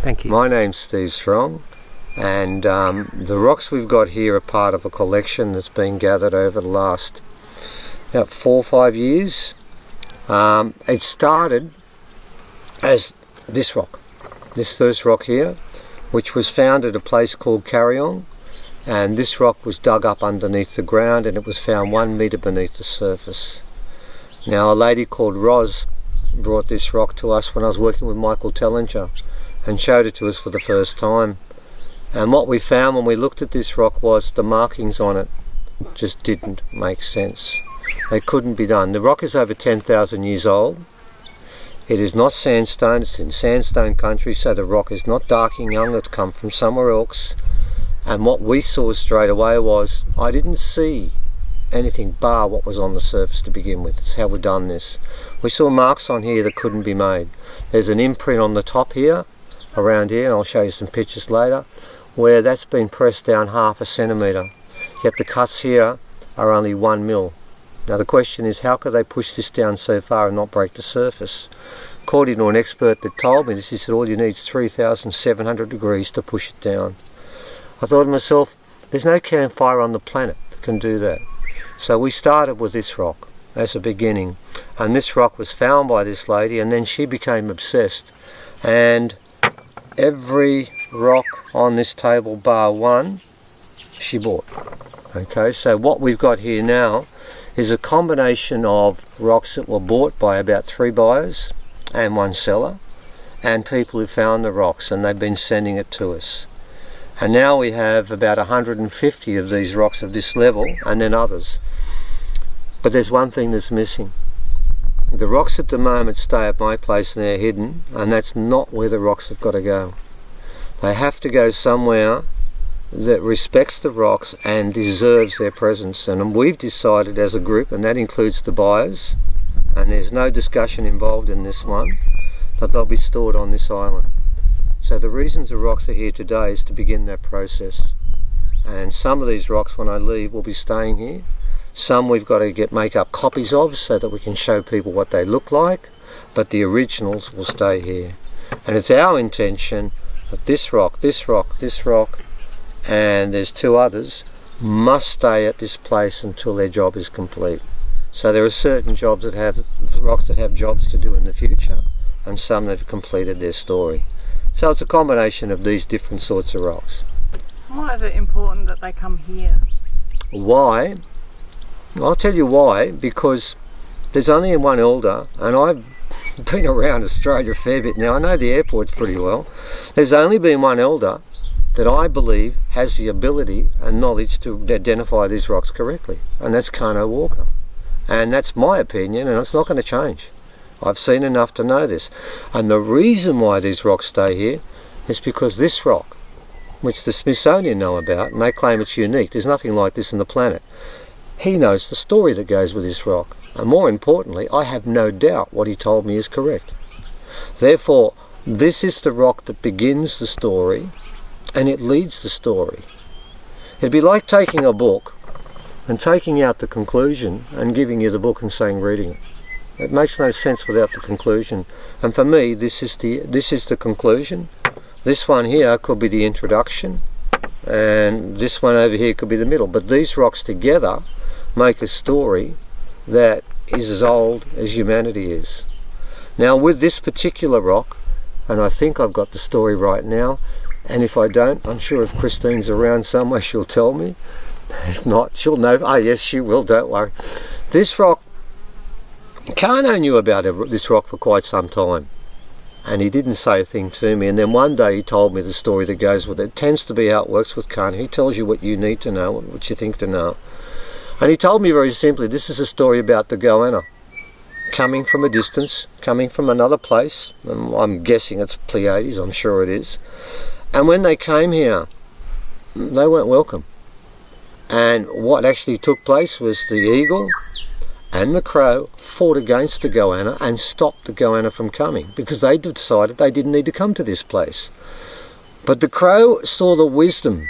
Thank you. My name's Steve Strong, and the rocks we've got here are part of a collection that's been gathered over the last about 4 or 5 years. It started as this rock, this first rock here, which was found at a place called Wirritjin, and this rock was dug up underneath the ground and it was found 1 metre beneath the surface. Now, a lady called Roz brought this rock to us when I was working with Michael Tellinger and showed it to us for the first time. And what we found when we looked at this rock was the markings on it just didn't make sense. They couldn't be done. The rock is over 10,000 years old. It is not sandstone, it's in sandstone country, so the rock is not dark and young, it's come from somewhere else. And what we saw straight away was, I didn't see anything bar what was on the surface to begin with. It's how we've done this. We saw marks on here that couldn't be made. There's an imprint on the top here, around here, and I'll show you some pictures later, where that's been pressed down 1/2 centimetre. Yet the cuts here are only 1 mil. Now the question is, how could they push this down so far and not break the surface? According to an expert that told me this, he said all you need is 3,700 degrees to push it down. I thought to myself, there's no campfire on the planet that can do that. So we started with this rock as a beginning, and this rock was found by this lady, and then she became obsessed, and every rock on this table bar one she bought. Okay, so what we've got here now is a combination of rocks that were bought by about 3 buyers and 1 seller, and people who found the rocks, and they've been sending it to us. And now we have about 150 of these rocks of this level, and then others. But there's one thing that's missing. The rocks at the moment stay at my place and they're hidden, and that's not where the rocks have got to go. They have to go somewhere that respects the rocks and deserves their presence. And we've decided as a group, and that includes the buyers, and there's no discussion involved in this one, that they'll be stored on this island. So the reasons the rocks are here today is to begin that process. And some of these rocks, when I leave, will be staying here. Some we've got to make up copies of so that we can show people what they look like, but the originals will stay here. And it's our intention that this rock, and there's 2 others, must stay at this place until their job is complete. So there are certain rocks that have jobs to do in the future, and some that have completed their story. So it's a combination of these different sorts of rocks. Why is it important that they come here? Why? I'll tell you why, because there's only 1 elder, and I've been around Australia a fair bit now. I know the airports pretty well. There's only been 1 elder that I believe has the ability and knowledge to identify these rocks correctly, and that's Karno Walker. And that's my opinion, and it's not going to change. I've seen enough to know this. And the reason why these rocks stay here is because this rock, which the Smithsonian know about, and they claim it's unique, there's nothing like this on the planet. He knows the story that goes with this rock. And more importantly, I have no doubt what he told me is correct. Therefore, this is the rock that begins the story, and it leads the story. It'd be like taking a book and taking out the conclusion and giving you the book and saying reading it. It makes no sense without the conclusion. And for me, this is the conclusion. This one here could be the introduction, and this one over here could be the middle. But these rocks together make a story that is as old as humanity is. Now with this particular rock, and I think I've got the story right now, and if I don't, I'm sure if Christine's around somewhere she'll tell me. If not, she'll know. Oh yes, she will, don't worry. This rock, Karno knew about this rock for quite some time, and he didn't say a thing to me, and then one day he told me the story that goes with it. It tends to be how it works with Karno. He tells you what you need to know, what you think to know. And he told me very simply, this is a story about the goanna coming from a distance, coming from another place, and I'm guessing it's Pleiades, I'm sure it is. And when they came here, they weren't welcome. And what actually took place was the eagle and the crow fought against the goanna and stopped the goanna from coming, because they decided they didn't need to come to this place. But the crow saw the wisdom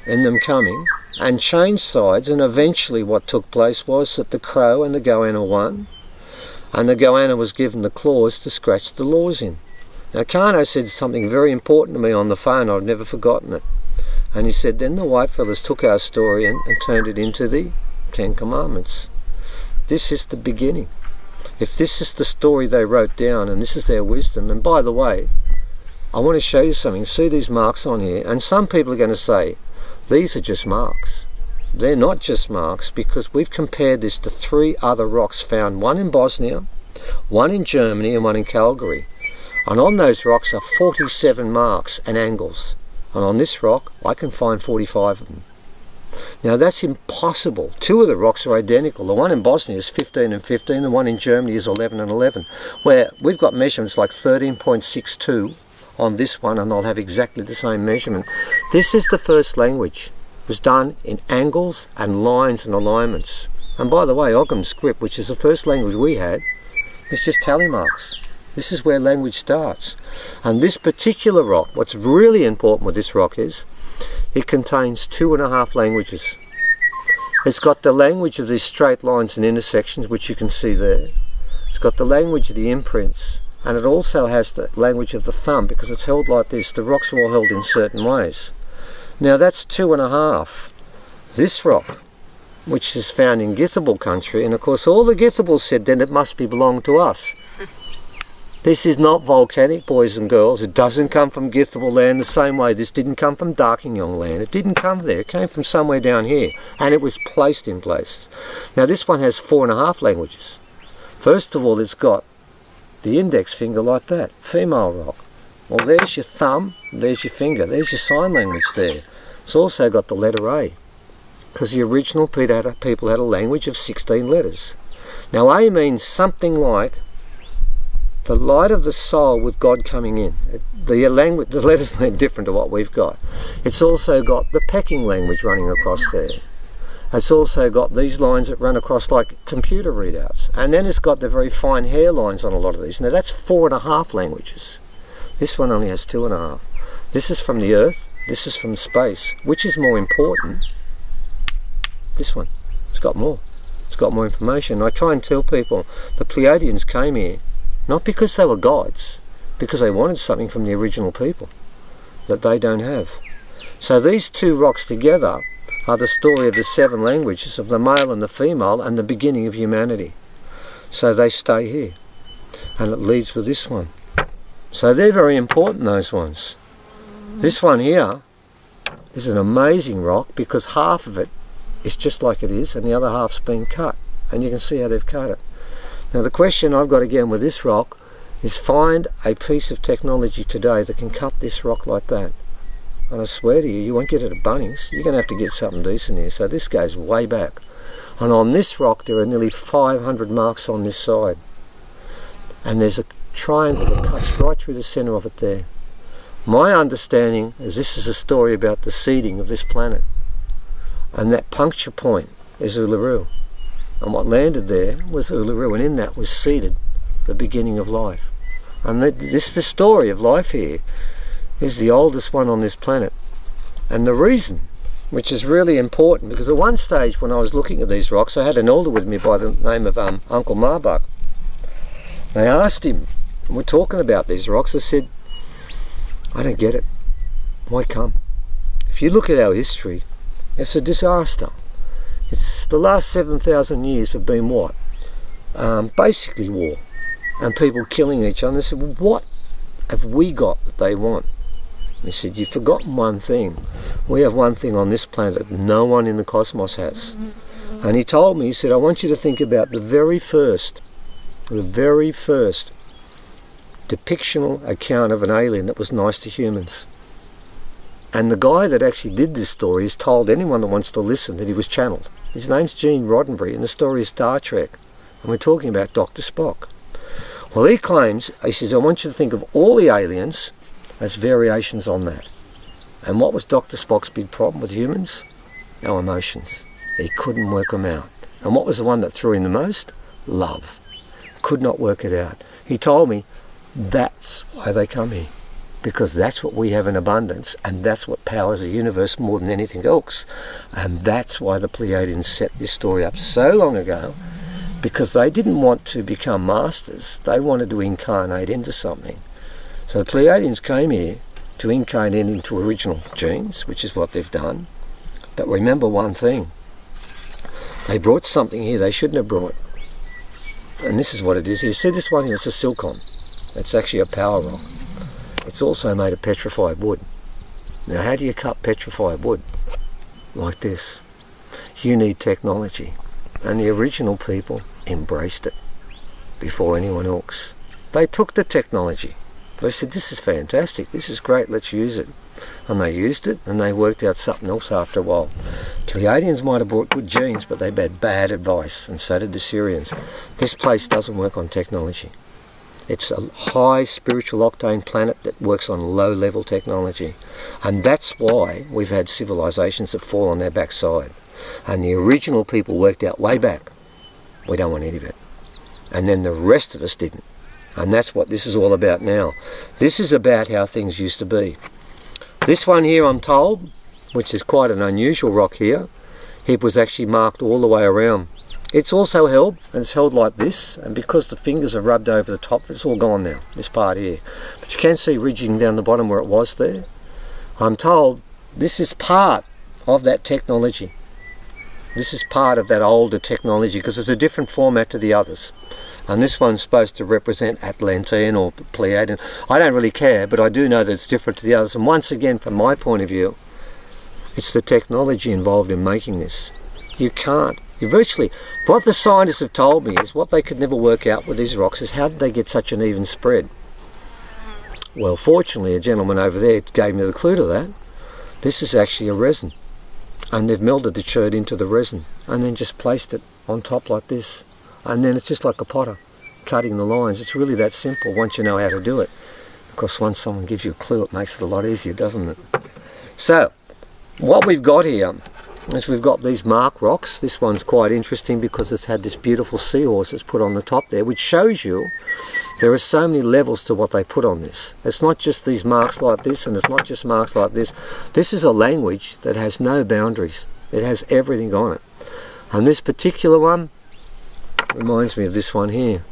in them coming and changed sides, and eventually what took place was that the crow and the goanna won, and the goanna was given the claws to scratch the laws in. Now Karno said something very important to me on the phone. I've never forgotten it. And he said, then the whitefellas took our story and turned it into the 10 Commandments. This is the beginning. If this is the story they wrote down and this is their wisdom, and by the way, I want to show you something. See these marks on here? And some people are going to say, these are just marks. They're not just marks, because we've compared this to 3 other rocks found, one in Bosnia, one in Germany and one in Calgary. And on those rocks are 47 marks and angles. And on this rock, I can find 45 of them. Now that's impossible. 2 of the rocks are identical. The one in Bosnia is 15 and 15, the one in Germany is 11 and 11. Where we've got measurements like 13.62 on this one, and I'll have exactly the same measurement. This is the first language. It was done in angles and lines and alignments. And by the way, Ogham script, which is the first language we had, is just tally marks. This is where language starts. And this particular rock, what's really important with this rock is, it contains 2.5 languages. It's got the language of these straight lines and intersections, which you can see there. It's got the language of the imprints, and it also has the language of the thumb, because it's held like this. The rocks are all held in certain ways. Now that's 2.5. This rock, which is found in Githable country, and of course all the Githables said then it must belong to us. This is not volcanic, boys and girls. It doesn't come from Githable land the same way this didn't come from Darkingyong land. It didn't come there. It came from somewhere down here, and it was placed in places. Now this one has 4.5 languages. First of all, it's got the index finger like that, female rock. Well, there's your thumb, there's your finger, there's your sign language there. It's also got the letter A, because the original people had a language of 16 letters. Now A means something like the light of the soul with God coming in. The letters mean different to what we've got. It's also got the pecking language running across there. It's also got these lines that run across like computer readouts. And then it's got the very fine hair lines on a lot of these. Now that's 4.5 languages. This one only has 2.5. This is from the earth, this is from space. Which is more important? This one. It's got more. It's got more information. I try and tell people the Pleiadians came here not because they were gods, because they wanted something from the original people that they don't have. So these 2 rocks together are the story of the 7 languages of the male and the female and the beginning of humanity. So they stay here. And it leads with this one. So they're very important, those ones. This one here is an amazing rock because half of it is just like it is and the other half's been cut. And you can see how they've cut it. Now the question I've got again with this rock is find a piece of technology today that can cut this rock like that. And I swear to you, you won't get it at Bunnings. You're going to have to get something decent here. So this goes way back. And on this rock there are nearly 500 marks on this side. And there's a triangle that cuts right through the centre of it there. My understanding is this is a story about the seeding of this planet. And that puncture point is Uluru. And what landed there was Uluru, and in that was seeded the beginning of life. And the story of life here is the oldest one on this planet. And the reason, which is really important, because at one stage when I was looking at these rocks, I had an elder with me by the name of Uncle Marbach. I asked him, and we're talking about these rocks, I said, I don't get it. Why come? If you look at our history, it's a disaster. It's the last 7,000 years have been what? Basically war. And people killing each other. And they said, well, what have we got that they want? And he said, you've forgotten one thing. We have one thing on this planet that no one in the cosmos has. And he told me, he said, I want you to think about the very first depictional account of an alien that was nice to humans. And the guy that actually did this story has told anyone that wants to listen that he was channeled. His name's Gene Roddenberry, and the story is Star Trek. And we're talking about Dr. Spock. Well, he claims, he says, I want you to think of all the aliens as variations on that. And what was Dr. Spock's big problem with humans? Our emotions. He couldn't work them out. And what was the one that threw in the most? Love. Could not work it out. He told me that's why they come here. Because that's what we have in abundance, and that's what powers the universe more than anything else. And that's why the Pleiadians set this story up so long ago, because they didn't want to become masters. They wanted to incarnate into something. So the Pleiadians came here to incarnate into original genes, which is what they've done. But remember one thing. They brought something here they shouldn't have brought. And this is what it is. You see this one here, it's a silicon. It's actually a power rock. It's also made of petrified wood. Now how do you cut petrified wood? Like this. You need technology. And the original people embraced it before anyone else. They took the technology. They said, this is fantastic, this is great, let's use it. And they used it, and they worked out something else after a while. Pleiadians might have brought good genes, but they had bad advice, and so did the Syrians. This place doesn't work on technology. It's a high spiritual octane planet that works on low-level technology. And that's why we've had civilizations that fall on their backside. And the original people worked out way back, we don't want any of it. And then the rest of us didn't. And that's what this is all about now. This is about how things used to be. This one here, I'm told, which is quite an unusual rock here, it was actually marked all the way around. It's also held, and it's held like this, and because the fingers are rubbed over the top, it's all gone now, this part here. But you can see ridging down the bottom where it was there. I'm told this is part of that technology. This is part of that older technology, because it's a different format to the others. And this one's supposed to represent Atlantean or Pleiadian. I don't really care, but I do know that it's different to the others. And once again, from my point of view, it's the technology involved in making this. You can't. You virtually... What the scientists have told me is what they could never work out with these rocks is how did they get such an even spread? Well, fortunately, a gentleman over there gave me the clue to that. This is actually a resin. And they've melded the chert into the resin and then just placed it on top like this. And then it's just like a potter cutting the lines. It's really that simple once you know how to do it. Of course, once someone gives you a clue, it makes it a lot easier, doesn't it? So, what we've got here is we've got these mark rocks. This one's quite interesting because it's had this beautiful seahorse that's put on the top there, which shows you there are so many levels to what they put on this. It's not just these marks like this, and it's not just marks like this. This is a language that has no boundaries. It has everything on it. And this particular one reminds me of this one here.